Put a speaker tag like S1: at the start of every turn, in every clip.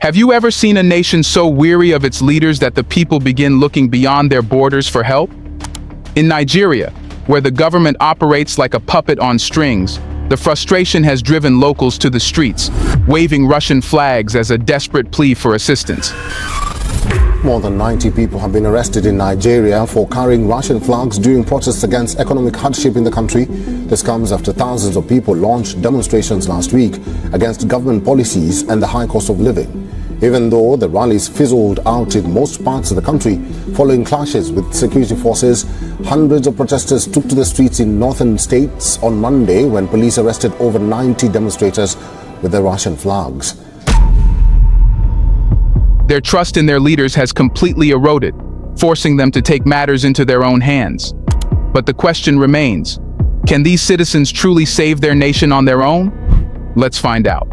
S1: Have you ever seen a nation so weary of its leaders that the people begin looking beyond their borders for help? In Nigeria, where the government operates like a puppet on strings, the frustration has driven locals to the streets, waving Russian flags as a desperate plea for assistance.
S2: More than 90 people have been arrested in Nigeria for carrying Russian flags during protests against economic hardship in the country. This comes after thousands of people launched demonstrations last week against government policies and the high cost of living. Even though the rallies fizzled out in most parts of the country following clashes with security forces, hundreds of protesters took to the streets in northern states on Monday when police arrested over 90 demonstrators with their Russian flags.
S1: Their trust in their leaders has completely eroded, forcing them to take matters into their own hands. But the question remains, can these citizens truly save their nation on their own? Let's find out.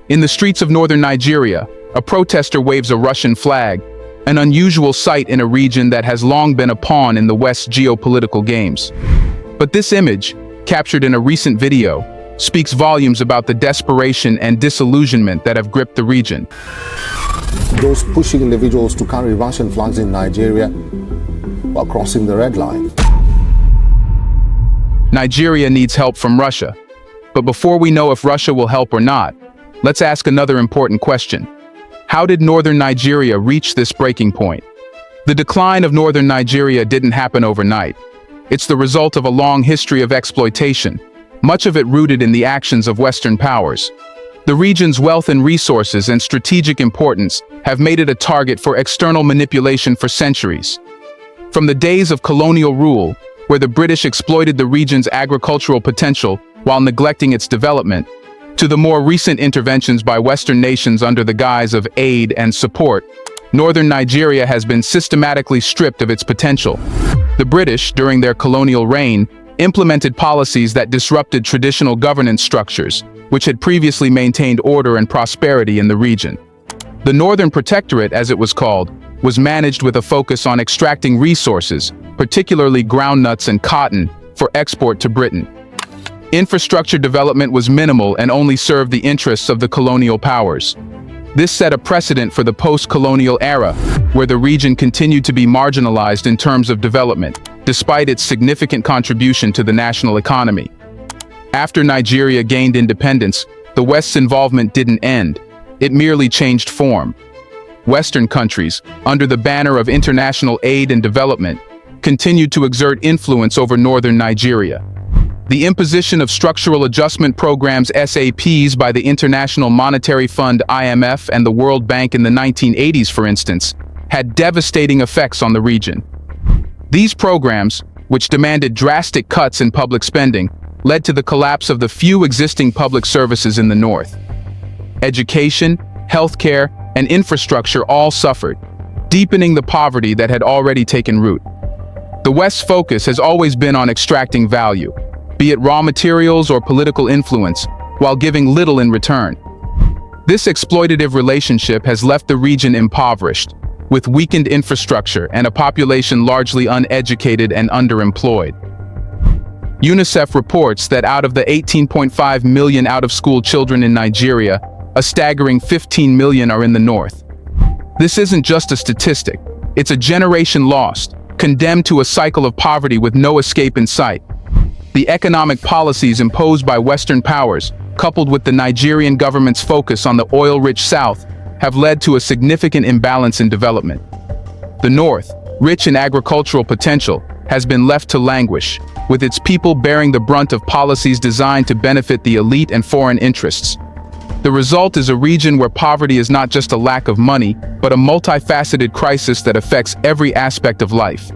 S1: In the streets of northern Nigeria, a protester waves a Russian flag, an unusual sight in a region that has long been a pawn in the West's geopolitical games. But this image, captured in a recent video, speaks volumes about the desperation and disillusionment that have gripped the region.
S2: Those pushing individuals to carry Russian flags in Nigeria while crossing the red line.
S1: Nigeria needs help from Russia. But before we know if Russia will help or not, let's ask another important question. How did northern Nigeria reach this breaking point? The decline of northern Nigeria didn't happen overnight. It's the result of a long history of exploitation, much of it rooted in the actions of Western powers. The region's wealth and resources and strategic importance have made it a target for external manipulation for centuries. From the days of colonial rule, where the British exploited the region's agricultural potential while neglecting its development, to the more recent interventions by Western nations under the guise of aid and support, northern Nigeria has been systematically stripped of its potential. The British, during their colonial reign, implemented policies that disrupted traditional governance structures, which had previously maintained order and prosperity in the region. The Northern Protectorate, as it was called, was managed with a focus on extracting resources, particularly groundnuts and cotton, for export to Britain. Infrastructure development was minimal and only served the interests of the colonial powers. This set a precedent for the post-colonial era, where the region continued to be marginalized in terms of development, despite its significant contribution to the national economy. After Nigeria gained independence, the West's involvement didn't end. It merely changed form. Western countries, under the banner of international aid and development, continued to exert influence over northern Nigeria. The imposition of structural adjustment programs (SAPs) by the International Monetary Fund (IMF) and the World Bank in the 1980s, for instance, had devastating effects on the region. These programs, which demanded drastic cuts in public spending, led to the collapse of the few existing public services in the north. Education, healthcare, and infrastructure all suffered, deepening the poverty that had already taken root. The West's focus has always been on extracting value, be it raw materials or political influence, while giving little in return. This exploitative relationship has left the region impoverished, with weakened infrastructure and a population largely uneducated and underemployed. UNICEF reports that out of the 18.5 million out-of-school children in Nigeria, a staggering 15 million are in the north. This isn't just a statistic, it's a generation lost, condemned to a cycle of poverty with no escape in sight. The economic policies imposed by Western powers, coupled with the Nigerian government's focus on the oil-rich South, have led to a significant imbalance in development. The North, rich in agricultural potential, has been left to languish, with its people bearing the brunt of policies designed to benefit the elite and foreign interests. The result is a region where poverty is not just a lack of money, but a multifaceted crisis that affects every aspect of life.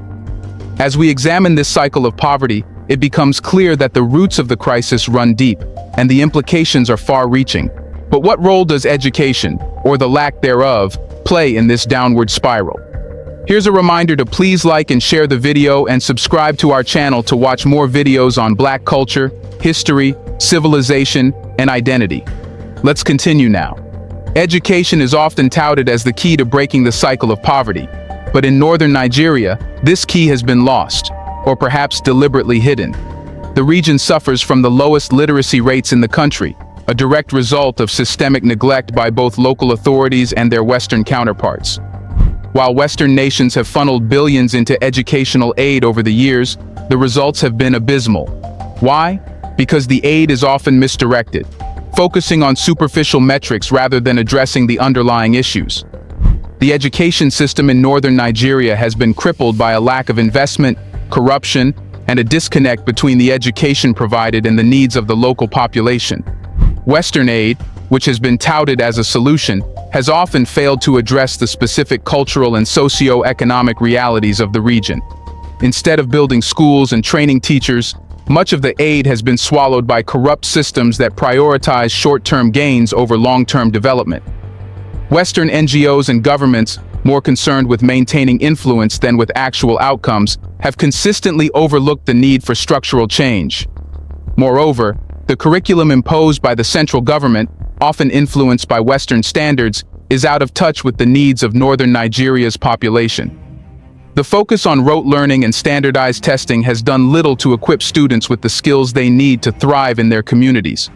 S1: As we examine this cycle of poverty, it becomes clear that the roots of the crisis run deep, and the implications are far-reaching. But what role does education, or the lack thereof, play in this downward spiral? Here's a reminder to please like and share the video and subscribe to our channel to watch more videos on Black culture, history, civilization, and identity. Let's continue now. Education is often touted as the key to breaking the cycle of poverty, but in northern Nigeria, this key has been lost, or perhaps deliberately hidden. The region suffers from the lowest literacy rates in the country, a direct result of systemic neglect by both local authorities and their Western counterparts. While Western nations have funneled billions into educational aid over the years, the results have been abysmal. Why? Because the aid is often misdirected, focusing on superficial metrics rather than addressing the underlying issues. The education system in northern Nigeria has been crippled by a lack of investment, corruption, and a disconnect between the education provided and the needs of the local population. Western aid, which has been touted as a solution, has often failed to address the specific cultural and socio-economic realities of the region. Instead of building schools and training teachers, much of the aid has been swallowed by corrupt systems that prioritize short-term gains over long-term development. Western NGOs and governments, more concerned with maintaining influence than with actual outcomes, have consistently overlooked the need for structural change. Moreover, the curriculum imposed by the central government, often influenced by Western standards, is out of touch with the needs of northern Nigeria's population. The focus on rote learning and standardized testing has done little to equip students with the skills they need to thrive in their communities.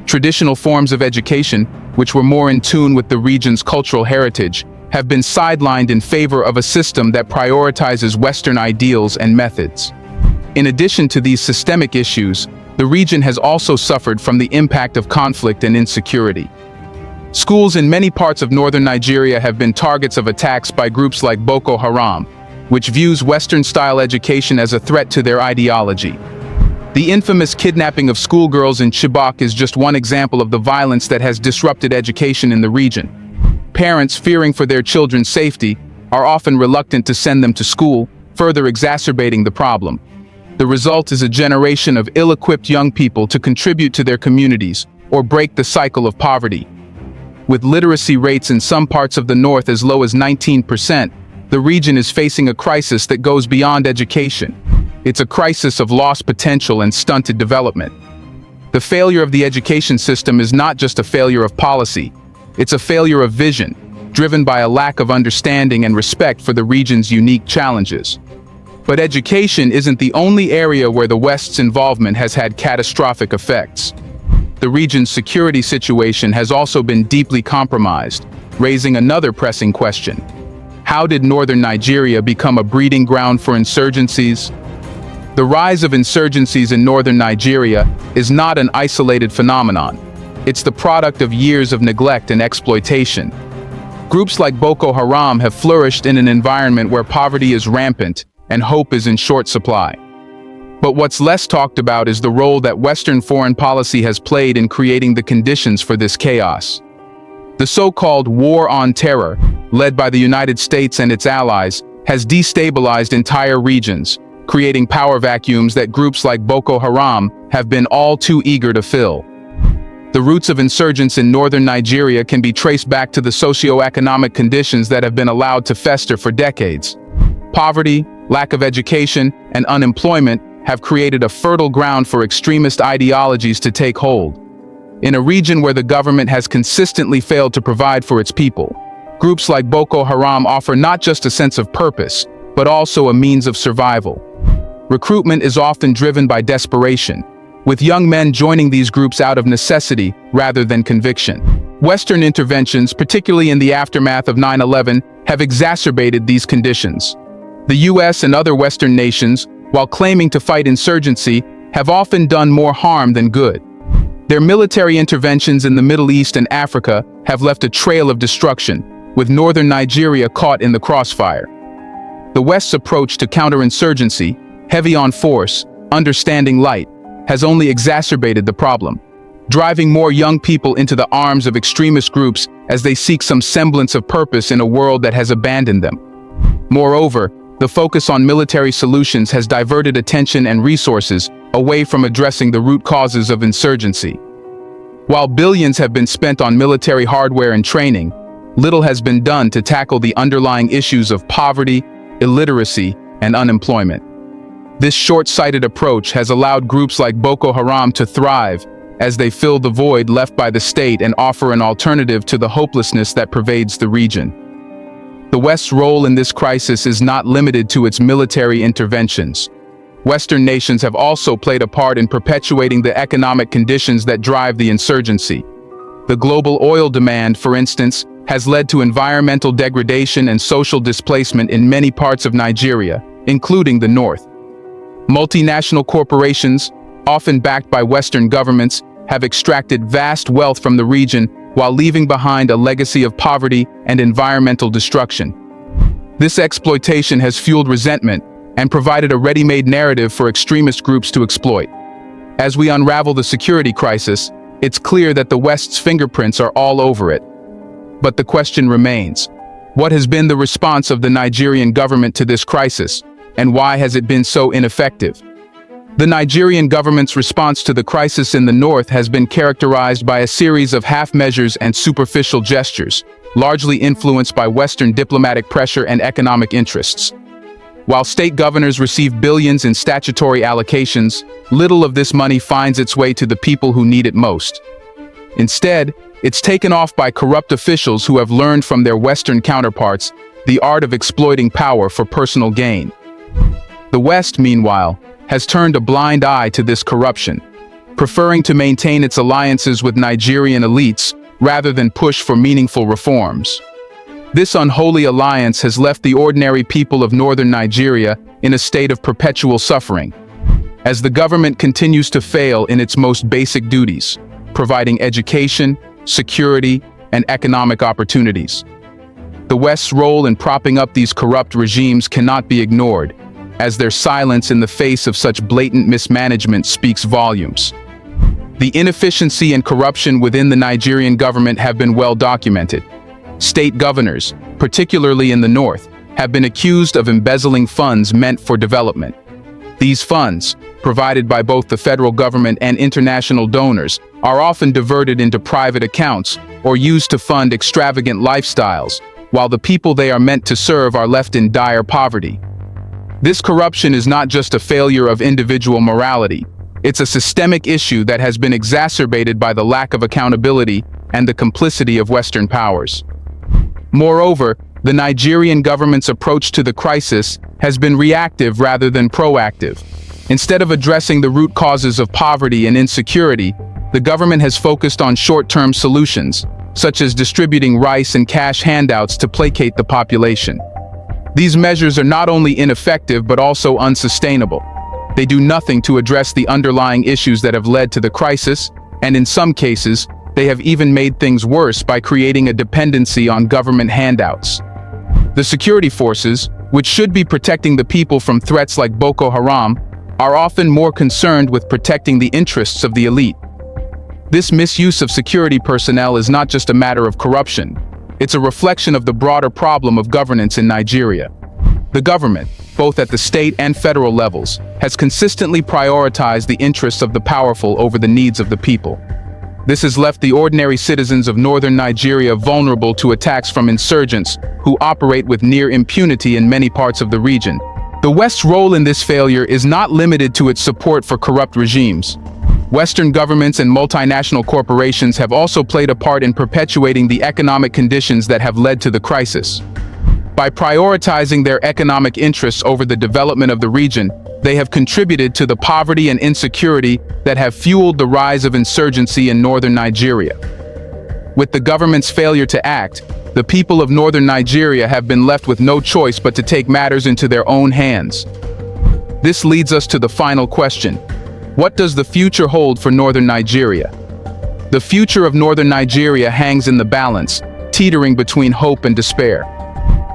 S1: Traditional forms of education, which were more in tune with the region's cultural heritage, have been sidelined in favor of a system that prioritizes Western ideals and methods. In addition to these systemic issues, the region has also suffered from the impact of conflict and insecurity. Schools in many parts of northern Nigeria have been targets of attacks by groups like Boko Haram, which views Western-style education as a threat to their ideology. The infamous kidnapping of schoolgirls in Chibok is just one example of the violence that has disrupted education in the region. Parents, fearing for their children's safety, are often reluctant to send them to school, further exacerbating the problem. The result is a generation of ill-equipped young people to contribute to their communities or break the cycle of poverty. With literacy rates in some parts of the north as low as 19%, the region is facing a crisis that goes beyond education. It's a crisis of lost potential and stunted development. The failure of the education system is not just a failure of policy, it's a failure of vision, driven by a lack of understanding and respect for the region's unique challenges. But education isn't the only area where the West's involvement has had catastrophic effects. The region's security situation has also been deeply compromised, raising another pressing question. How did northern Nigeria become a breeding ground for insurgencies? The rise of insurgencies in northern Nigeria is not an isolated phenomenon. It's the product of years of neglect and exploitation. Groups like Boko Haram have flourished in an environment where poverty is rampant and hope is in short supply. But what's less talked about is the role that Western foreign policy has played in creating the conditions for this chaos. The so-called war on terror, led by the United States and its allies, has destabilized entire regions, creating power vacuums that groups like Boko Haram have been all too eager to fill. The roots of insurgents in northern Nigeria can be traced back to the socio-economic conditions that have been allowed to fester for decades. Poverty, lack of education, and unemployment have created a fertile ground for extremist ideologies to take hold. In a region where the government has consistently failed to provide for its people, groups like Boko Haram offer not just a sense of purpose, but also a means of survival. Recruitment is often driven by desperation, with young men joining these groups out of necessity rather than conviction. Western interventions, particularly in the aftermath of 9/11, have exacerbated these conditions. The US and other Western nations, while claiming to fight insurgency, have often done more harm than good. Their military interventions in the Middle East and Africa have left a trail of destruction, with northern Nigeria caught in the crossfire. The West's approach to counterinsurgency, heavy on force, understanding light, has only exacerbated the problem, driving more young people into the arms of extremist groups as they seek some semblance of purpose in a world that has abandoned them. Moreover, the focus on military solutions has diverted attention and resources away from addressing the root causes of insurgency. While billions have been spent on military hardware and training, little has been done to tackle the underlying issues of poverty, illiteracy, and unemployment. This short-sighted approach has allowed groups like Boko Haram to thrive as they fill the void left by the state and offer an alternative to the hopelessness that pervades the region. The West's role in this crisis is not limited to its military interventions. Western nations have also played a part in perpetuating the economic conditions that drive the insurgency. The global oil demand, for instance, has led to environmental degradation and social displacement in many parts of Nigeria, including the north. Multinational corporations, often backed by Western governments, have extracted vast wealth from the region while leaving behind a legacy of poverty and environmental destruction. This exploitation has fueled resentment and provided a ready-made narrative for extremist groups to exploit. As we unravel the security crisis, it's clear that the West's fingerprints are all over it. But the question remains: what has been the response of the Nigerian government to this crisis, and why has it been so ineffective? The Nigerian government's response to the crisis in the north has been characterized by a series of half measures and superficial gestures, largely influenced by Western diplomatic pressure and economic interests. While state governors receive billions in statutory allocations, little of this money finds its way to the people who need it most. Instead, it's taken off by corrupt officials who have learned from their Western counterparts the art of exploiting power for personal gain. The West, meanwhile, has turned a blind eye to this corruption, preferring to maintain its alliances with Nigerian elites rather than push for meaningful reforms. This unholy alliance has left the ordinary people of northern Nigeria in a state of perpetual suffering, as the government continues to fail in its most basic duties, providing education, security, and economic opportunities. The West's role in propping up these corrupt regimes cannot be ignored, as their silence in the face of such blatant mismanagement speaks volumes. The inefficiency and corruption within the Nigerian government have been well documented. State governors, particularly in the north, have been accused of embezzling funds meant for development. These funds, provided by both the federal government and international donors, are often diverted into private accounts or used to fund extravagant lifestyles, while the people they are meant to serve are left in dire poverty. This corruption is not just a failure of individual morality. It's a systemic issue that has been exacerbated by the lack of accountability and the complicity of Western powers. Moreover, the Nigerian government's approach to the crisis has been reactive rather than proactive. Instead of addressing the root causes of poverty and insecurity, the government has focused on short-term solutions, such as distributing rice and cash handouts to placate the population. These measures are not only ineffective but also unsustainable. They do nothing to address the underlying issues that have led to the crisis, and in some cases, they have even made things worse by creating a dependency on government handouts. The security forces, which should be protecting the people from threats like Boko Haram, are often more concerned with protecting the interests of the elite. This misuse of security personnel is not just a matter of corruption. It's a reflection of the broader problem of governance in Nigeria. The government, both at the state and federal levels, has consistently prioritized the interests of the powerful over the needs of the people. This has left the ordinary citizens of northern Nigeria vulnerable to attacks from insurgents who operate with near impunity in many parts of the region. The West's role in this failure is not limited to its support for corrupt regimes. Western governments and multinational corporations have also played a part in perpetuating the economic conditions that have led to the crisis. By prioritizing their economic interests over the development of the region, they have contributed to the poverty and insecurity that have fueled the rise of insurgency in northern Nigeria. With the government's failure to act, the people of northern Nigeria have been left with no choice but to take matters into their own hands. This leads us to the final question: what does the future hold for northern Nigeria? The future of northern Nigeria hangs in the balance, teetering between hope and despair.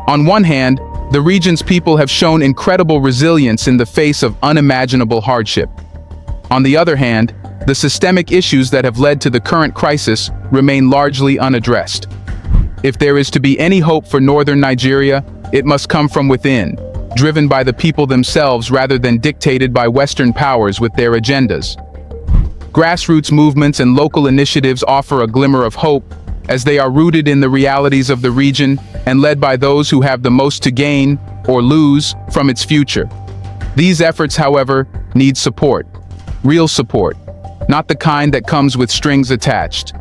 S1: On one hand, the region's people have shown incredible resilience in the face of unimaginable hardship. On the other hand, the systemic issues that have led to the current crisis remain largely unaddressed. If there is to be any hope for northern Nigeria, it must come from within, driven by the people themselves rather than dictated by Western powers with their agendas. Grassroots movements and local initiatives offer a glimmer of hope, as they are rooted in the realities of the region and led by those who have the most to gain or lose from its future. These efforts, however, need support. Real support, not the kind that comes with strings attached.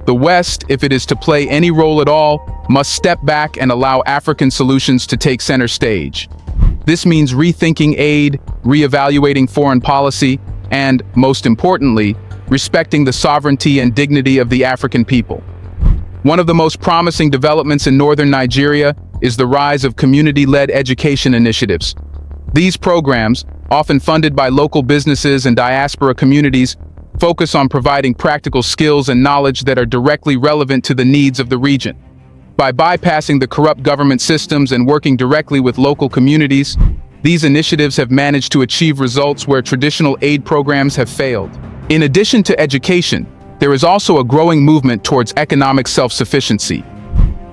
S1: The West, if it is to play any role at all, must step back and allow African solutions to take center stage. This means rethinking aid, reevaluating foreign policy, and, most importantly, respecting the sovereignty and dignity of the African people. One of the most promising developments in northern Nigeria is the rise of community-led education initiatives. These programs, often funded by local businesses and diaspora communities, focus on providing practical skills and knowledge that are directly relevant to the needs of the region. By bypassing the corrupt government systems and working directly with local communities, these initiatives have managed to achieve results where traditional aid programs have failed. In addition to education, there is also a growing movement towards economic self-sufficiency.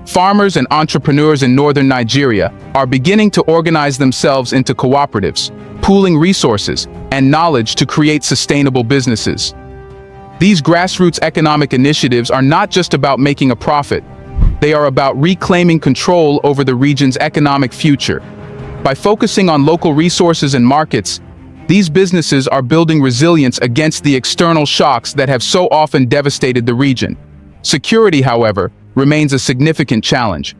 S1: Farmers and entrepreneurs in northern Nigeria are beginning to organize themselves into cooperatives, pooling resources and knowledge to create sustainable businesses. These grassroots economic initiatives are not just about making a profit. They are about reclaiming control over the region's economic future. By focusing on local resources and markets, these businesses are building resilience against the external shocks that have so often devastated the region. Security, however, remains a significant challenge.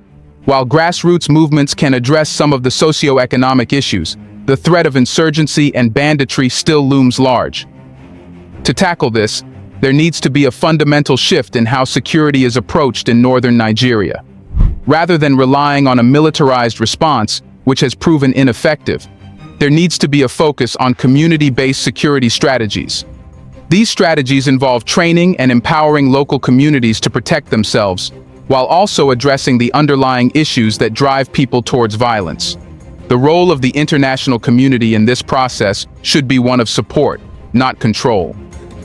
S1: While grassroots movements can address some of the socio-economic issues, the threat of insurgency and banditry still looms large. To tackle this, there needs to be a fundamental shift in how security is approached in northern Nigeria. Rather than relying on a militarized response, which has proven ineffective, there needs to be a focus on community-based security strategies. These strategies involve training and empowering local communities to protect themselves, while also addressing the underlying issues that drive people towards violence. The role of the international community in this process should be one of support, not control.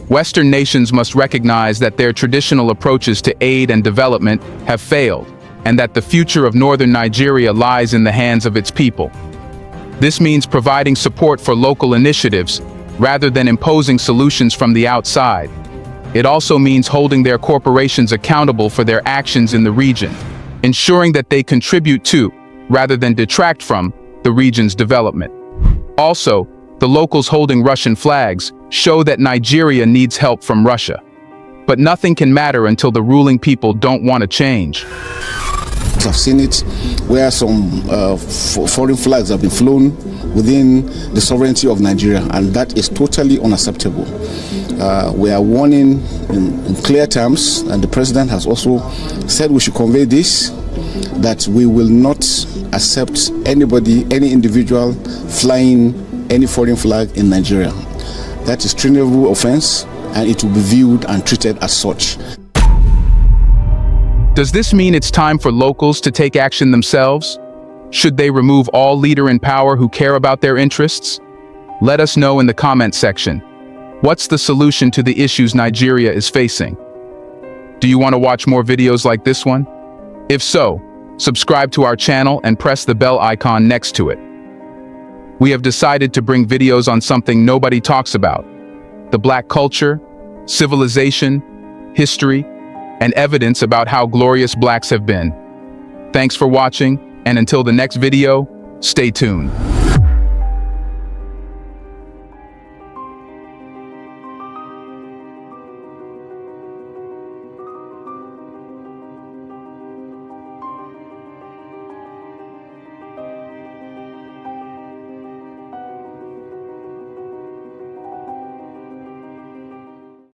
S1: Western nations must recognize that their traditional approaches to aid and development have failed, and that the future of northern Nigeria lies in the hands of its people. This means providing support for local initiatives, rather than imposing solutions from the outside. It also means holding their corporations accountable for their actions in the region, ensuring that they contribute to, rather than detract from, the region's development. Also, the locals holding Russian flags show that Nigeria needs help from Russia. But nothing can matter until the ruling people don't want to change.
S3: I've seen it where some foreign flags have been flown within the sovereignty of Nigeria, and that is totally unacceptable. We are warning in clear terms, and the president has also said we should convey this, that we will not accept anybody, any individual flying any foreign flag in Nigeria. That is treasonable offense, and it will be viewed and treated as such.
S1: Does this mean it's time for locals to take action themselves? Should they remove all leader in power who care about their interests? Let us know in the comment section. What's the solution to the issues Nigeria is facing? Do you want to watch more videos like this one? If so, subscribe to our channel and press the bell icon next to it. We have decided to bring videos on something nobody talks about: the Black culture, civilization, history, and evidence about how glorious Blacks have been. Thanks for watching, and until the next video, stay tuned.